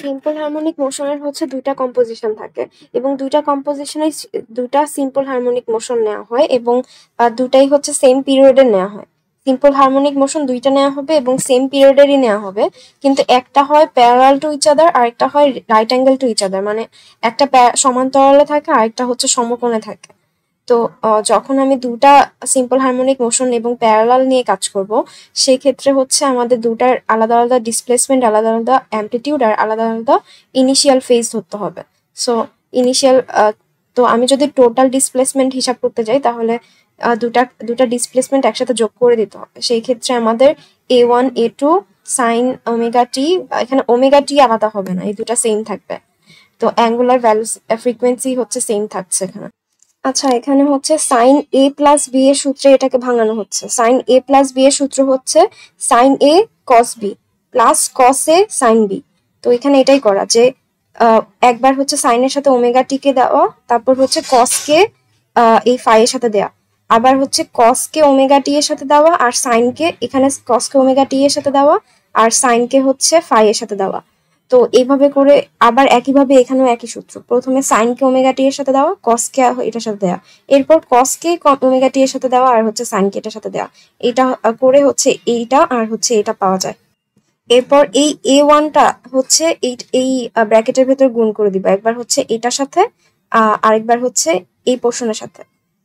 Simple harmonic মোশনের হচ্ছে দুইটা composition থাকে এবং দুইটা কম্পোজিশনে দুইটা সিম্পল হারমোনিক মোশন নেওয়া হয় এবং দুটাই হচ্ছে সেম পিরিয়ডে নেওয়া হয়। সিম্পল হারমোনিক মোশন দুইটা নেওয়া হবে এবং সেম পিরিয়ডেরই নেওয়া হবে, কিন্তু একটা হয় প্যারালাল টু ইচ আদার আর একটা হয় right angle to each other, মানে একটা সমান্তরালে থাকে আর একটা হচ্ছে সমকোণে থাকে। তো যখন আমি দুটা সিম্পল হারমোনিক মোশন এবং প্যারালাল নিয়ে কাজ করব, সেই ক্ষেত্রে হচ্ছে আমাদের দুটার আলাদা আলাদা ডিসপ্লেসমেন্ট, আলাদা আলাদা অ্যামপ্লিটিউড আর আলাদা আলাদা ইনিশিয়াল ফেজ ধরতে হবে। সো ইনিশিয়াল তো আমি যদি টোটাল ডিসপ্লেসমেন্ট হিসাব করতে যাই তাহলে দুটা ডিসপ্লেসমেন্ট একসাথে যোগ করে দিতে হবে। সেই ক্ষেত্রে আমাদের A1 A2 sine omega t, এখানে ওমেগা টি আলাদা হবে না, এই দুটা সেম থাকবে। তো অ্যাঙ্গুলার ভ্যালু ফ্রিকোয়েন্সি হচ্ছে সেম থাকছে এখানে। আচ্ছা, এখানে হচ্ছে সাইন এ প্লাস বি এর সূত্রে এটাকে ভাঙানো হচ্ছে। সাইন এ প্লাস বি এর সূত্র হচ্ছে সাইন এ কস বি প্লাস কস এ সাইন বি। তো এখানে এটাই করা যে একবার হচ্ছে সাইনের সাথে ওমেগা টি কে দেওয়া, তারপর হচ্ছে কস কে এই ফাই এর সাথে দেওয়া, আবার হচ্ছে কস কে ওমেগা টি এর সাথে দেওয়া, আর সাইন কে এখানে কস কে ওমেগা টি এর সাথে দেওয়া, আর সাইন কে হচ্ছে ফাই এর সাথে দেওয়া। তো এইভাবে করে আবার একইভাবে এখানেও একই সূত্র, প্রথমে সাইন কে ওমেগা টি এর সাথে দেওয়া, কস কে এটার সাথে দেওয়া, এরপর কস কে ওমেগা টি এর সাথে দেওয়া, আর হচ্ছে সাইন কে এটার সাথে দেওয়া। এটা করে হচ্ছে এইটা আর হচ্ছে এটা পাওয়া যায়। এরপর এই A1টা হচ্ছে এই ব্র্যাকেটের ভেতর গুণ করে দিব, একবার হচ্ছে এটার সাথে আরেকবার হচ্ছে এই পোর্শনের সাথে।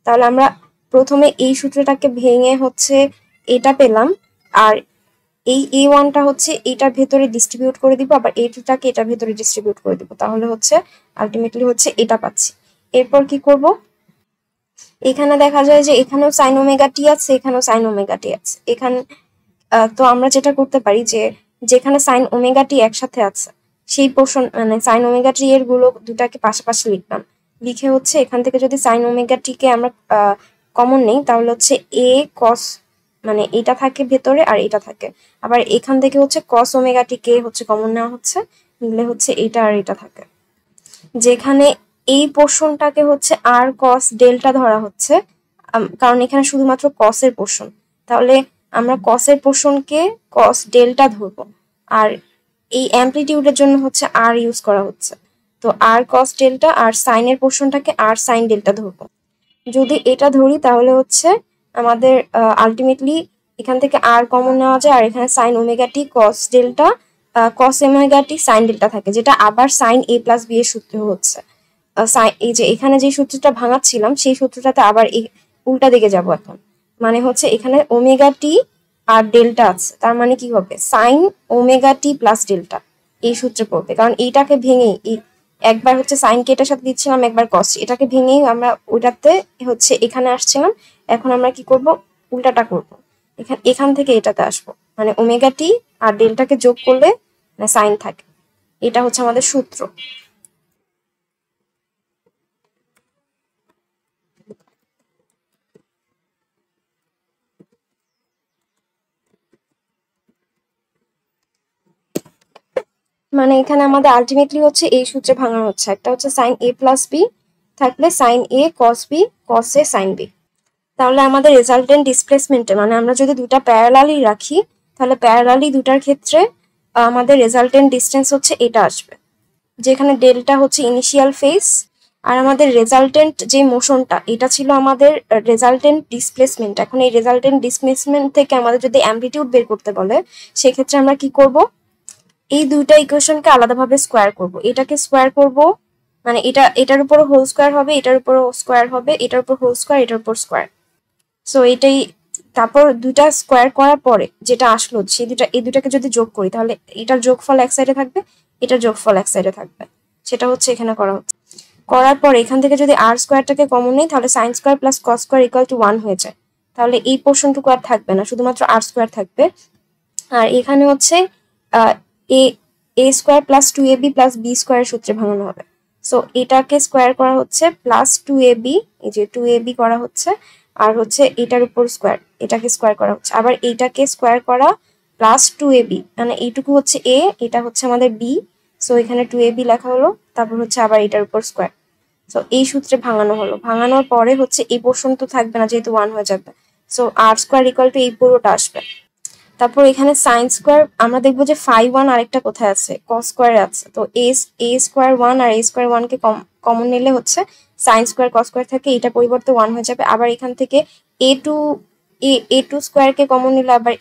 তাহলে আমরা প্রথমে এই সূত্রটাকে ভেঙে হচ্ছে এটা পেলাম, আর এই A1টা হচ্ছে এটার ভেতরে ডিস্ট্রিবিউট করে দিব, আবার A2টাকে এটার ভেতরে ডিস্ট্রিবিউট করে দিব, তাহলে হচ্ছে আলটিমেটলি হচ্ছে এটা পাচ্ছি। এরপর কি করব, এখানে দেখা যায় যে এখানেও সাইন ওমেগা টি আছে, এখানেও সাইন ওমেগা টি আছে। এখানে তো আমরা যেটা করতে পারি যে যেখানে সাইন ওমেগা টি একসাথে আছে সেই পোর্শন, মানে সাইন ওমেগা টি এর গুলো দুটাকে পাশাপাশি লিখলাম, লিখে হচ্ছে এখান থেকে যদি সাইন ওমেগা টি কে আমরা কমন নেই তাহলে হচ্ছে এ কস, মানে এটা থাকে ভেতরে আর এটা থাকে, আবার এখান থেকে হচ্ছে কস ওমেগা টি কে হচ্ছে কমন নেওয়া হচ্ছে, নিলে হচ্ছে এটা আর এটা থাকে। যেখানে এই পোর্শনটাকে হচ্ছে আর কস ডেল্টা ধরা হচ্ছে, কারণ এখানে শুধুমাত্র কসের পোর্শন, তাহলে আমরা কসের পোর্শনকে কস ডেল্টা ধরবো, আর এই অ্যামপ্লিটিউডের জন্য হচ্ছে আর ইউজ করা হচ্ছে। তো আর কস ডেল্টা, আর সাইনের পোর্শনটাকে আর সাইন ডেল্টা ধরবো। যদি এটা ধরি তাহলে হচ্ছে আমাদের আলটিমেটলি এখান থেকে আর কমন নেওয়া যায়, আর এখানে সাইন ওমেগা টি কস ডেল্টা কস ওমেগা টি সাইন ডেল্টা থাকে, যেটা আবার সাইন এ প্লাস বি এর সূত্র হচ্ছে। এই যে এখানে যে সূত্রটা ভাঙাচ্ছিলাম সেই সূত্রটাতে আবার উল্টা দিকে যাব এখন, মানে হচ্ছে এখানে ওমেগা টি আর ডেল্টা আছে, তার মানে কি হবে sine omega t plus delta, এই সূত্রে পড়বে। কারণ এইটাকে ভেঙে একবার হচ্ছে সাইন কে এটার সাথে দিচ্ছিলাম, একবার কস, এটাকে ভেঙেই আমরা ওইটাতে হচ্ছে এখানে আসছিলাম। এখন আমরা কি করব, উল্টাটা করব, এখান থেকে এটাতে আসবো, মানে ওমেগা টি আর ডেল্টাকে যোগ করলে সাইন থাকে। এটা হচ্ছে আমাদের সূত্র। মানে এখানে আমাদের আলটিমেটলি হচ্ছে এই সূত্রে ভাঙা হচ্ছে, একটা হচ্ছে সাইন এ প্লাস বি থাকলে সাইন এ কস বি কস এ সাইন বি। তাহলে আমাদের রেজাল্টেন্ট ডিসপ্লেসমেন্টে, মানে আমরা যদি দুটা প্যারালালি রাখি তাহলে প্যারালালি দুটার ক্ষেত্রে আমাদের রেজাল্টেন্ট ডিস্টেন্স হচ্ছে এটা আসবে, যেখানে ডেল্টা হচ্ছে ইনিশিয়াল ফেজ, আর আমাদের রেজাল্টেন্ট যে মোশনটা এটা ছিল আমাদের রেজাল্টেন্ট ডিসপ্লেসমেন্ট। এখন এই রেজাল্টেন্ট ডিসপ্লেসমেন্ট থেকে আমাদের যদি অ্যামপ্লিটিউড বের করতে বলে সেক্ষেত্রে আমরা কি করব, এই দুইটা ইকুয়েশনকে আলাদাভাবে স্কোয়ার করব, এটাকে স্কোয়ার করব, মানে এটার উপর হোল স্কোয়ার হবে, এটার উপর স্কোয়ার হবে, এটার উপর হোল স্কোয়ার, এটার উপর স্কোয়ার। সো এটাই, তারপর দুইটা স্কোয়ার করার পরে যেটা আসলো সেই এই দুটাকে যদি যোগ করি তাহলে এটার যোগফল এক সাইডে থাকবে, এটার যোগফল এক সাইডে থাকবে, সেটা হচ্ছে এখানে করা হচ্ছে। করার পর এখান থেকে যদি আর স্কোয়ারটাকে কমন নেই তাহলে sine square plus cos square equal two 1 হয়ে যায়, তাহলে এই পোর্শনটুকু আর থাকবে না, শুধুমাত্র আর স্কোয়ার থাকবে। আর এখানে হচ্ছে A square plus 2ab plus B স্কোয়ারের সূত্রে ভাঙানো হবে। সো এটাকে স্কোয়ার করা হচ্ছে প্লাস 2ab, এই যে 2ab করা হচ্ছে, আর হচ্ছে এটার উপর স্কোয়ার, এটাকে স্কোয়ার করা হচ্ছে, আবার এইটাকে স্কোয়ার করা প্লাস 2ab, মানে এইটুকু হচ্ছে এ, এটা হচ্ছে আমাদের বি, সো এখানে 2ab লেখা হলো, তারপর হচ্ছে আবার এটার উপর স্কোয়ার। সো এই সূত্রে ভাঙানো হলো, ভাঙানোর পরে হচ্ছে এই পোর্শন তো থাকবে না যেহেতু 1 হয়ে যাবে, so R square equal to এই পুরোটা আসবে। তারপর এখানে সাইন স্কোয়ার আমরা দেখবো যে ফাই ওয়ান আরেকটা কোথায় আছে, কস স্কোয়ারে আছে। তো এ স্কোয়ার ওয়ান আর এ স্কোয়ার ওয়ানকে কমন নিলে হচ্ছে সাইন স্কোয়ার কস স্কোয়ার থাকে, এটা পরিবর্তে ওয়ান হয়ে যাবে। আবার এখান থেকে এ টু স্কোয়ারকে কমন নিলে আবার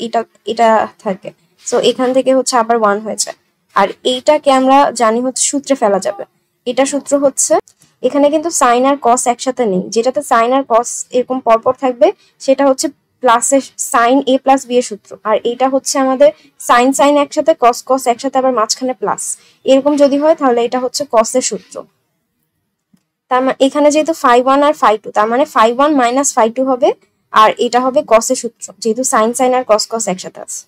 এটা থাকে, সো এখান থেকে হচ্ছে আবার ওয়ান হয়ে যায়। আর এইটাকে আমরা জানি হচ্ছে সূত্রে ফেলা যাবে। এটা সূত্র হচ্ছে, এখানে কিন্তু সাইন আর কস একসাথে নেই, যেটাতে সাইন আর কস এরকম পরপর থাকবে সেটা হচ্ছে প্লাসের সাইন এ প্লাস বি এর সূত্র। আর এটা হচ্ছে আমাদের সাইন সাইন একসাথে, কস কস একসাথে, আবার মাঝখানে প্লাস, এরকম যদি হয় তাহলে এটা হচ্ছে কসের সূত্র। তার মানে এখানে যেহেতু ফাই ওয়ান আর ফাই টু, তার মানে phi one minus phi two হবে, আর এটা হবে কসের সূত্র, যেহেতু সাইন সাইন আর কস কস একসাথে আছে।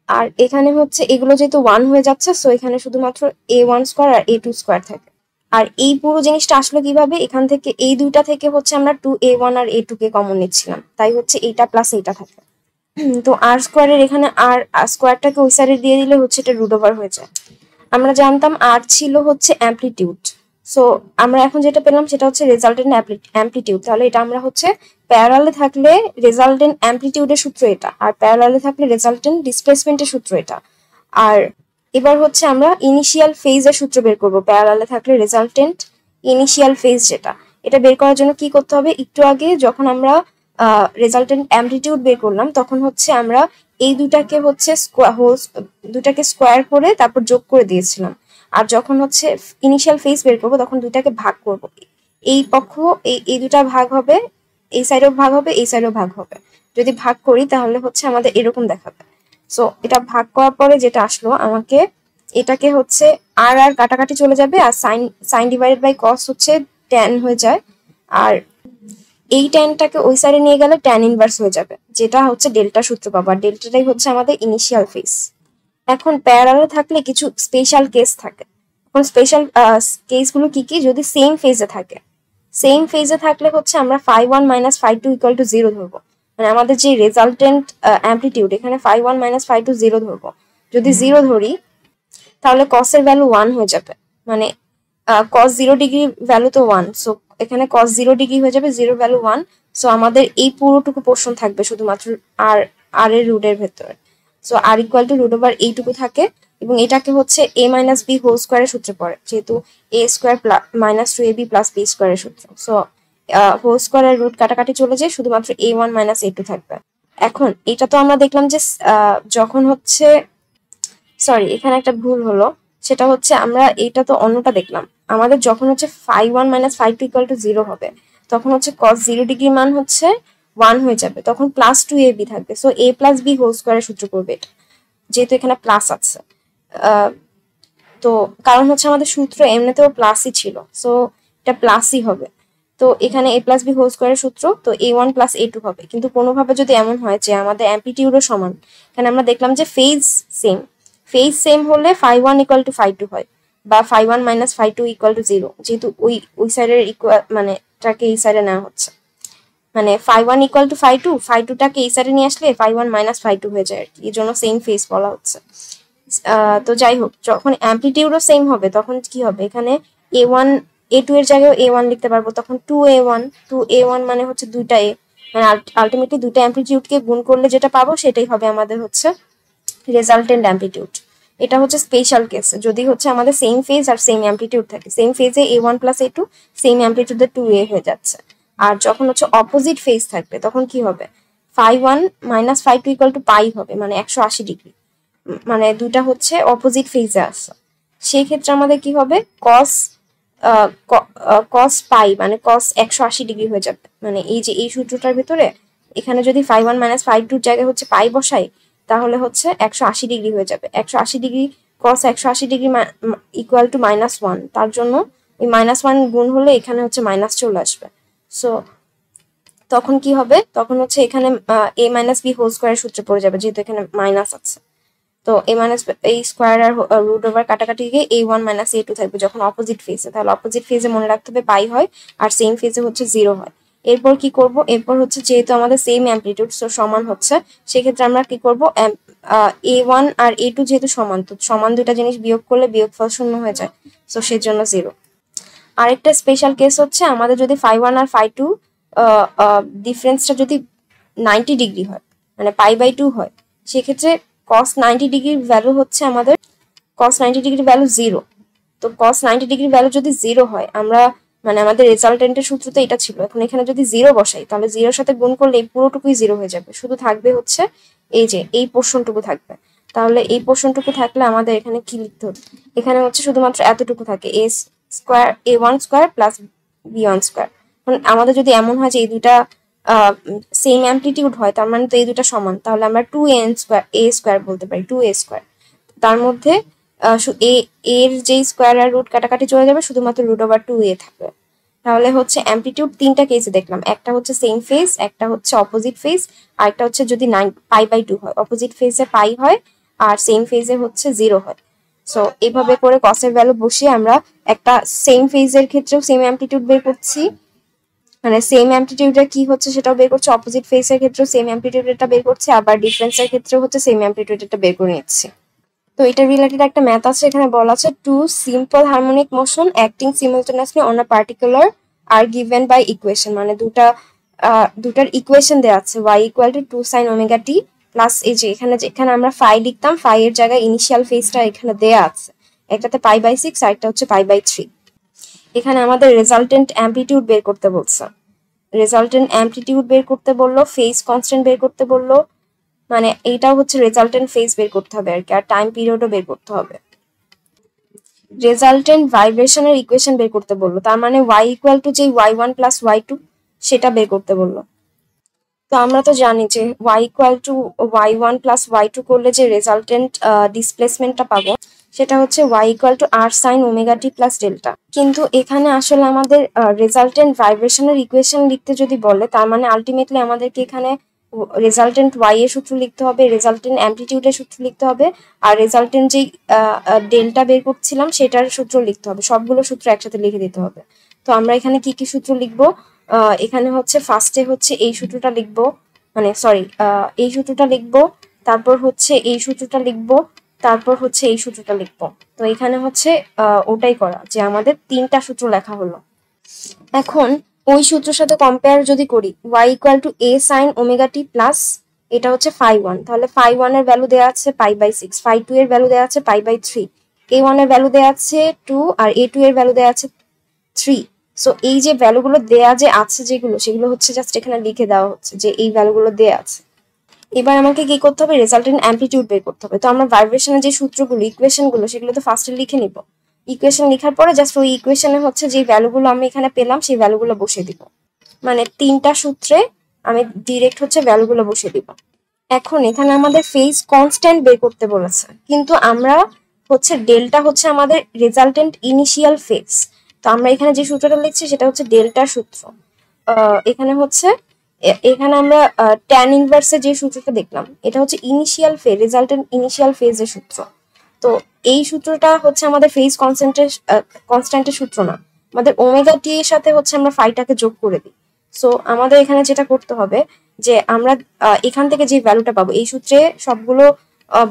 আর এখানে হচ্ছে এগুলো যেহেতু ওয়ান হয়ে যাচ্ছে, সো এখানে শুধুমাত্র এ ওয়ান স্কোয়ার আর এ টু স্কোয়ার থাকে। আর এই পুরো জিনিসটা আসলো কিভাবে, এখান থেকে এই দুইটা থেকে হচ্ছে আমরা টু এ ওয়ান আর এ টু কে কমন নিচ্ছিলাম, তাই হচ্ছে এইটা প্লাস এইটা থাকে। তো আর স্কোয়ারের এখানে আর স্কোয়ারটাকে ওই সাইডে দিয়ে দিলে হচ্ছে এটা রুট ওভার হয়ে যায়। আমরা জানতাম আর ছিল হচ্ছে অ্যামপ্লিটিউড, সো আমরা এখন যেটা পেলাম সেটা হচ্ছে রেজাল্টেন্ট অ্যামপ্লিটিউড। তাহলে এটা আমরা হচ্ছে প্যারালালে থাকলে রেজাল্টেন্ট অ্যামপ্লিটিউডের সূত্র এটা, আর প্যারালালে থাকলে রেজাল্টেন্ট ডিসপ্লেসমেন্টের সূত্র এটা। আর এবার হচ্ছে আমরা ইনিশিয়াল ফেজের সূত্র বের করবো, প্যারালালে থাকলে রেজাল্টেন্ট ইনিশিয়াল ফেজ যেটা, এটা বের করার জন্য কি করতে হবে, একটু আগে যখন আমরা রেজাল্টেন্ট অ্যামপ্লিটিউড বের করলাম তখন হচ্ছে আমরা এই দুটাকে হচ্ছে দুটাকে স্কোয়ার করে তারপর যোগ করে দিয়েছিলাম। আর যখন হচ্ছে ইনিশিয়াল ফেজ বের করবো তখন দুটাকে ভাগ করব, এই পক্ষ এই দুটা ভাগ হবে, এই সাইডেও ভাগ হবে, এই সাইডেও ভাগ হবে। যদি ভাগ করি তাহলে হচ্ছে আমাদের এরকম দেখাবে। সো এটা ভাগ করার পরে যেটা আসলো, আমাকে এটাকে হচ্ছে আর আর কাটাকাটি চলে যাবে, আর sine sine divided by cos হচ্ছে ট্যান হয়ে যায়, আর এই ট্যানটাকে ওই সাইডে নিয়ে গেলে ট্যান ইনভার্স হয়ে যাবে, যেটা হচ্ছে ডেল্টা সূত্র পাবো। আর ডেল্টাটাই হচ্ছে আমাদের ইনিশিয়াল ফেজ। এখন প্যারালালে থাকলে কিছু স্পেশাল কেস থাকে। এখন স্পেশাল কেসগুলো কি কি, যদি সেম ফেজে থাকে, সেম ফেজে থাকলে হচ্ছে আমরা phi one minus phi two equal to zero ধরবো, মানে আমাদের যে রেজাল্টেন্ট অ্যামপ্লিটিউড এখানে phi one minus phi two zero ধরবো। যদি জিরো ধরি তাহলে কসের ভ্যালু ওয়ান হয়ে যাবে, মানে কস 0 ডিগ্রি ভ্যালু তো ওয়ান, সো এখানে কস 0 ডিগ্রি হয়ে যাবে, জিরো ভ্যালু ওয়ান। সো আমাদের এই পুরোটুকু পোর্শন থাকবে শুধুমাত্র আর আর এর রুটের ভেতরে। So R equal to root over এইটুকু থাকে, এবং এটাকে হচ্ছে এ মাইনাস বি হোল স্কোয়ারের সূত্রে পড়ে, যেহেতু এ square minus two A B plus B স্কোয়ারের সূত্র। সো হোল স্কোয়ারের রুট কাটাকাটি চলে যায়, শুধুমাত্র এ ওয়ান মাইনাস এ টু থাকবে। এখন এটা তো আমরা দেখলাম যে যখন হচ্ছে, সরি এখানে একটা ভুল হলো, সেটা হচ্ছে আমরা এটা তো অন্যটা দেখলাম, আমাদের যখন হচ্ছে phi one minus phi two equal to zero হবে তখন হচ্ছে কস 0 ডিগ্রি মান হচ্ছে ওয়ান হয়ে যাবে, তখন প্লাস টু এ বি থাকবে। সো এ প্লাস বি হোল স্কোয়ারের সূত্র করবে এটা, যেহেতু এখানে প্লাস আছে। তো কারণ হচ্ছে আমাদের সূত্র এমনিতেও প্লাসই ছিল, সো এটা প্লাসই হবে। তো এখানে এ প্লাস বি হোল স্কোয়ারের সূত্র, তো এ ওয়ান প্লাস এ টু হবে। কিন্তু কোনোভাবে যদি এমন হয় যে আমাদের অ্যামপ্লিটিউডও সমান, এখানে আমরা দেখলাম যে ফেজ সেম হলে phi one equal to phi two হয়, বা phi one minus phi two equal to zero, যেহেতু ওই সাইডের ইকুয়াল মানে টাকে এই সাইডে নেওয়া হচ্ছে, মানে phi one equal to phi টুটাকে এই সাইডে নিয়ে আসলে phi one minus phi two হয়ে যায় আর কি, এই জন্য সেম ফেজ বলা হচ্ছে। তো যাই হোক, যখন অ্যামপ্লিটিউডও সেম হবে তখন কি হবে, এখানে এ ওয়ান এ টু এর জায়গায় এ ওয়ান লিখতে পারবো, তখন টু এ ওয়ান মানে হচ্ছে দুইটা এ, মানে আলটিমেটলি দুইটা অ্যামপ্লিটিউডকে গুণ করলে যেটা পাবো সেটাই হবে আমাদের হচ্ছে রেজাল্টেন্ট অ্যামপ্লিটিউড। এটা হচ্ছে স্পেশাল কেস, যদি হচ্ছে আমাদের সেম ফেজ আর সেম অ্যামপ্লিটিউড থাকে, সেম ফেজে এ ওয়ান প্লাস এ টু, সেম অ্যামপ্লিটিউডে টু এ হয়ে যাচ্ছে। আর যখন হচ্ছে অপোজিট ফেজ থাকবে তখন কি হবে, phi one minus phi two equal to pi হবে, মানে 180 ডিগ্রি, মানে দুটা হচ্ছে অপোজিট ফেজে আছে। সেই ক্ষেত্রে আমাদের কি হবে, কস পাই মানে কস 180 ডিগ্রি হয়ে যাবে। মানে এই যে এই সূত্রটার ভিতরে এখানে যদি ফাই ওয়ান মাইনাস ফাই টুর জায়গায় হচ্ছে পাই বসাই তাহলে হচ্ছে 180 ডিগ্রি হয়ে যাবে। 180 degree cos 180 degree equal to minus one, তার জন্য ওই মাইনাস ওয়ান গুণ হলে এখানে হচ্ছে মাইনাস চলে আসবে। সো তখন কি হবে, তখন হচ্ছে এখানে এ মাইনাস বি হোল স্কোয়ারের সূত্রে পড়ে যাবে, যেহেতু এখানে মাইনাস আছে। তো এ মাইনাস এই স্কোয়ার আর রুট ওভার কাটাকাটি গিয়ে এ ওয়ান মাইনাস এ টু থাকবে যখন অপোজিট ফেজে, তাহলে অপোজিট ফেজে মনে রাখতে হবে পাই হয়, আর সেম ফেজে হচ্ছে জিরো হয়। এরপর কি করব, এরপর হচ্ছে যেহেতু আমাদের সেম অ্যামপ্লিটিউড সমান হচ্ছে, সেক্ষেত্রে আমরা কি করব, এ ওয়ান আর এ টু যেহেতু সমান, তো সমান দুইটা জিনিস বিয়োগ করলে বিয়োগফল শূন্য হয়ে যায়, তো সেজন্য জিরো। আরেকটা স্পেশাল কেস হচ্ছে আমাদের যদি ফাই ওয়ান আর ফাই টু ডিফারেন্সটা যদি 90 ডিগ্রি হয়, মানে পাই বাই টু হয়, সেক্ষেত্রে cos 90 ডিগ্রির ভ্যালু হচ্ছে আমাদের cos 90 ডিগ্রির ভ্যালু 0। তো cos 90 ডিগ্রির ভ্যালু যদি 0 হয়, আমরা মানে আমাদের রেজাল্টেন্টের সূত্র তো এটা ছিল, এখন এখানে যদি 0 বসাই তাহলে 0 সাথে গুণ করলে এই পুরোটুকুই 0 হয়ে যাবে, শুধু থাকবে হচ্ছে এই যে এই পোর্শনটুকু থাকবে। তাহলে এই পোর্শনটুকু থাকলে আমাদের এখানে কি লিখতে হবে, এখানে হচ্ছে শুধুমাত্র এতটুকু থাকে a1 square plus b1 square. আমাদের যদি এমন হয় যে এই দুটা সেম অ্যামপ্লিটিউড হয়, তার মানে তো এই দুটা সমান, তাহলে আমরা 2an স্কয়ার a স্কয়ার বলতে পারি, 2a স্কয়ার। তার মধ্যে এর যেই স্কয়ার আর রুট কাটাকাটি চলে যাবে, শুধুমাত্র √2a থাকবে। তাহলে হচ্ছে অ্যামপ্লিটিউড তিনটা কেসে দেখলাম, একটা হচ্ছে সেম ফেজ, একটা হচ্ছে অপোজিট ফেজ, আর একটা হচ্ছে যদি π/2 হয়, অপোজিট ফেজে পাই হয় আর সেম ফেজে হচ্ছে 0 হয়। সো এভাবে করে কসের ভ্যালু বসিয়ে আমরা একটা সেম ফেজের ক্ষেত্রেও সেম অ্যামপ্লিটিউড বের করছি, মানে সেম অ্যামপ্লিটিউডটা কি হচ্ছে সেটাও বের করছি, অপোজিট ফেজের ক্ষেত্রেও সেম অ্যামপ্লিটিউডটা বের করছি, আবার ডিফারেন্সের ক্ষেত্রেও হচ্ছে সেম অ্যামপ্লিটিউডটা বের করে নিচ্ছি। তো এটা রিলেটেড একটা ম্যাথ আছে, এখানে বলা আছে two simple harmonic motion acting simultaneously on a particular আর গিভেন বাই ইকুয়েশন, মানে দুটার ইকুয়েশন দেওয়া আছে y = 2 sin omega t plus এই যে যেখানে আমরা ফাই লিখতাম, ফাই এর জায়গায় ইনিশিয়াল ফেজটা এখানে দেয়া আছে, একটাতে π/6 আর একটা হচ্ছে π/3। এখানে আমাদের রেজাল্টেন্ট অ্যামপ্লিটিউড বের করতে বলছে, রেজাল্টেন্ট অ্যামপ্লিটিউড বের করতে বললো, ফেজ কনস্ট্যান্ট বের করতে বললো, মানে এইটাও হচ্ছে রেজাল্টেন্ট ফেজ বের করতে হবে আর কি, আর টাইম পিরিয়ডও বের করতে হবে। রেজাল্টেন্ট ভাইব্রেশনের ইকুয়েশন বের করতে বললো, তার মানে y = যে y1 + y2 সেটা বের করতে বললো। তো আমরা তো জানি যে y = y1 + y2 করলে যে রেজাল্টেন্ট ডিসপ্লেসমেন্টটা পাবো সেটা হচ্ছে y = r sin omega t + delta. কিন্তু এখানে আসলে আমাদের রেজাল্টেন্ট ভাইব্রেশনের ইকুয়েশন লিখতে যদি বলে, তার মানে আলটিমেটলি আমাদেরকে এখানে রেজাল্টেন্ট y এর সূত্র লিখতে হবে, রেজাল্টেন্ট অ্যামপ্লিটিউডের সূত্র লিখতে হবে, আর রেজাল্টেন্ট যেই ডেল্টা বের করছিলাম সেটার সূত্র লিখতে হবে, সবগুলো সূত্র একসাথে লিখে দিতে হবে। তো আমরা এখানে কি কি সূত্র লিখবো, এখানে হচ্ছে ফার্স্টে হচ্ছে এই সূত্রটা লিখবো, মানে সরি এই সূত্রটা লিখবো, তারপর হচ্ছে এই সূত্রটা লিখবো, তারপর হচ্ছে এই সূত্রটা লিখবো। তো এখানে হচ্ছে ওটাই করা, যে আমাদের তিনটা সূত্র লেখা হলো। এখন ওই সূত্রের সাথে কম্পেয়ার যদি করি, y = a sin omega t plus এটা হচ্ছে φ1, তাহলে φ1 এর ভ্যালু দেওয়া আছে π/6, φ2 এর ভ্যালু দেওয়া আছে π/3, a1 এর ভ্যালু দেওয়া আছে 2 আর a2 এর ভ্যালু দেওয়া আছে 3। সো এই যে ভ্যালুগুলো দেয়া যে আছে সেগুলো হচ্ছে জাস্ট এখানে লিখে দেওয়া হচ্ছে যে এই ভ্যালুগুলো দেয়া আছে। এবার আমাকে কি করতে হবে, রেজাল্টেন্ট অ্যামপ্লিটিউড বের করতে হবে। তো আমরা ভাইব্রেশনের যে সূত্রগুলো ইকুয়েশনগুলো সেগুলো তো ফার্স্টে লিখে নিব, ইকুয়েশন লেখার পরে জাস্ট ওই ইকুয়েশনে হচ্ছে যে ভ্যালুগুলো আমি এখানে পেলাম সেই ভ্যালুগুলো বসিয়ে দিব, মানে তিনটা সূত্রে আমি ডিরেক্ট হচ্ছে ভ্যালুগুলো বসিয়ে দিব। এখন এখানে আমাদের ফেজ কনস্ট্যান্ট বের করতে বলেছে, কিন্তু আমরা হচ্ছে ডেল্টা হচ্ছে আমাদের রেজাল্টেন্ট ইনিশিয়াল ফেজ, তো আমরা এখানে যে সূত্রটা লিখছি সেটা হচ্ছে ডেল্টার সূত্র। এখানে হচ্ছে এখানে আমরা ট্যান ইনভার্সের যে সূত্রটা দেখলাম এটা হচ্ছে ইনিশিয়াল ফেজ, রেজাল্টেন্ট ইনিশিয়াল ফেজের সূত্র। তো এই সূত্রটা হচ্ছে আমাদের ফেজ কনস্ট্যান্টের সূত্র না, আমাদের ওমেগা টি এর সাথে হচ্ছে আমরা ফাইটাকে যোগ করে দিই। সো আমাদের এখানে যেটা করতে হবে যে আমরা এখান থেকে যে ভ্যালুটা পাবো, এই সূত্রে সবগুলো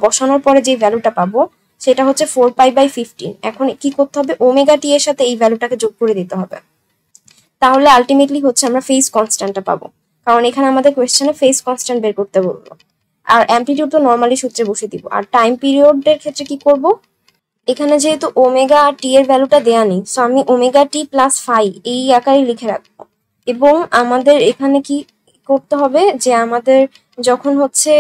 বসানোর পরে যে ভ্যালুটা পাবো সেটা হচ্ছে 4π/15। এখন কি করতে হবে, ওমেগা টি এর সাথে এই ভ্যালুটাকে যোগ করে দিতে হবে, তাহলে আলটিমেটলি হচ্ছে আমরা ফেজ কনস্ট্যান্টটা পাবো, কারণ এখানে আমাদের কোয়েশ্চেনে ফেজ কনস্ট্যান্ট বের করতে বললো। আর অ্যামপ্লিটিউড তো নর্মালি সূত্রে বসে দিব। আর টাইম পিরিয়ডের ক্ষেত্রে কি করব, এখানে যেহেতু ওমেগা আর টি এর ভ্যালুটা দেয়া নেই, সো আমি ওমেগা টি প্লাস ফাই এই আকারে লিখে রাখবো। এবং আমাদের এখানে কি করতে হবে যে আমাদের যখন হচ্ছে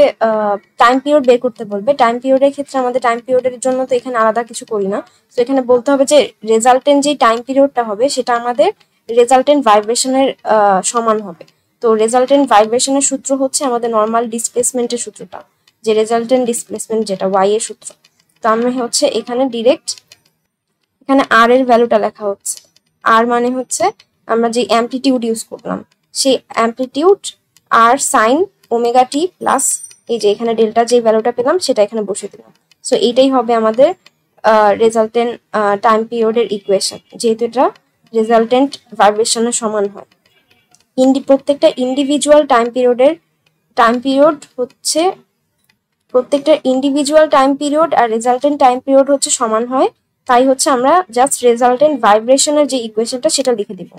টাইম পিরিয়ড বের করতে বলবে, টাইম পিরিয়ডের ক্ষেত্রে আমাদের টাইম পিরিয়ডের জন্য তো এখানে আলাদা কিছু করি না, তো এখানে বলতে হবে যে রেজাল্টেন্ট যে টাইম পিরিয়ডটা হবে সেটা আমাদের রেজাল্টেন্ট ভাইব্রেশনের সমান হবে। তো রেজাল্টেন্ট ভাইব্রেশনের সূত্র হচ্ছে আমাদের নর্মাল ডিসপ্লেসমেন্টের সূত্রটা, যে রেজাল্টেন্ট ডিসপ্লেসমেন্ট যেটা y এর সূত্র। তো আমরা হচ্ছে এখানে ডিরেক্ট এখানে r এর ভ্যালুটা লেখা হচ্ছে, r মানে হচ্ছে আমরা যে অ্যামপ্লিটিউড ইউজ করলাম সেই amplitude r sin omega t plus এই যে এখানে ডেল্টা যে ভ্যালুটা পেলাম সেটা এখানে বসিয়ে দিলাম। সো এইটাই হবে আমাদের রেজাল্টেন্ট টাইম পিরিয়ডের ইকুয়েশন, যেহেতু এটা রেজাল্টেন্ট ভাইব্রেশনের সমান হয়। প্রত্যেকটা ইন্ডিভিজুয়াল টাইম পিরিয়ড হচ্ছে প্রত্যেকটা ইন্ডিভিজুয়াল টাইম পিরিয়ড আর রেজাল্টেন্ট টাইম পিরিয়ড হচ্ছে সমান হয়, তাই হচ্ছে আমরা জাস্ট রেজাল্টেন্ট ভাইব্রেশনের যে ইকুয়েশনটা সেটা লিখে দিব।